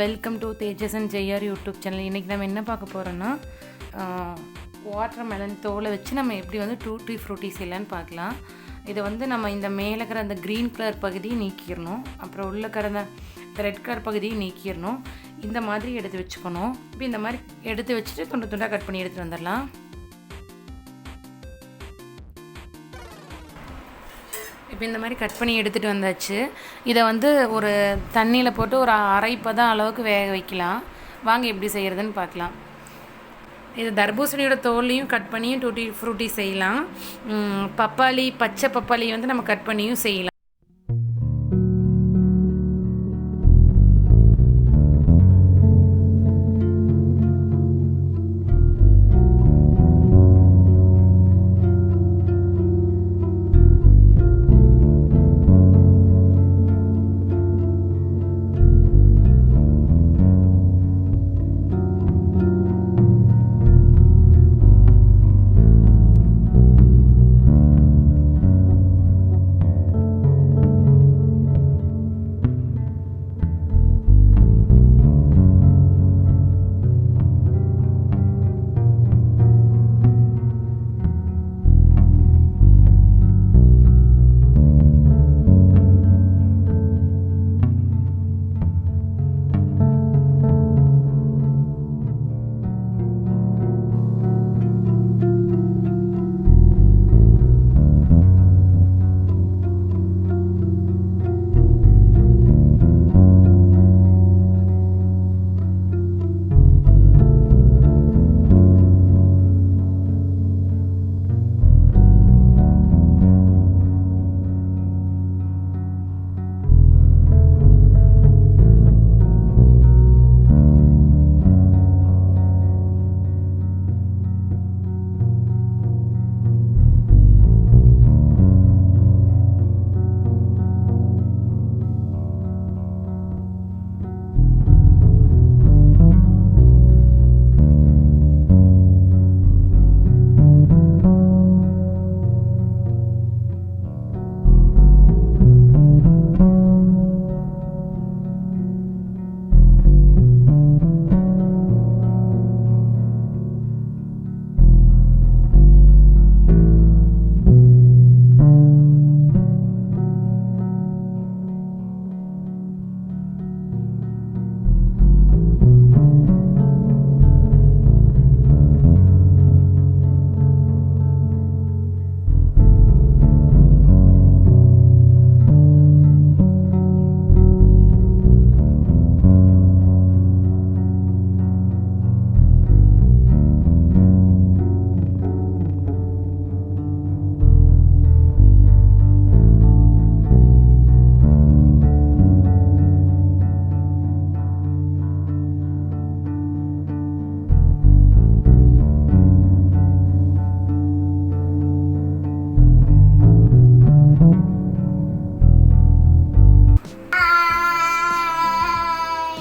Welcome to Tejas and ஜெய்ஆர் YouTube channel. இன்றைக்கி நம்ம என்ன பார்க்க போகிறோன்னா வாட்டர் மெலன் தோலை வச்சு நம்ம எப்படி வந்து டூட்டி ஃப்ரூட்டி செய்யலான்னு பார்க்கலாம். இதை வந்து நம்ம இந்த மேலே இருக்கிற அந்த க்ரீன் கலர் பகுதியை நீக்கிடணும், அப்புறம் உள்ள இருக்கிற அந்த ரெட் கலர் பகுதியை நீக்கிடணும். இந்த மாதிரி எடுத்து வச்சுக்கணும். இப்போ இந்த மாதிரி எடுத்து வச்சுட்டு துண்டு துண்டாக கட் பண்ணி எடுத்துகிட்டு வந்துடலாம். இப்போ இந்த மாதிரி கட் பண்ணி எடுத்துகிட்டு வந்தாச்சு. இதை வந்து ஒரு தண்ணியில் போட்டு ஒரு அரை பதம் அளவுக்கு வேக வைக்கலாம். வாங்க எப்படி செய்கிறதுன்னு பார்க்கலாம். இது தர்பூசணியோட தோலையும் கட் பண்ணியும் டூட்டி ஃப்ரூட்டி செய்யலாம். பப்பாளி, பச்சை பப்பாளி வந்து நம்ம கட் பண்ணியும் செய்யலாம்.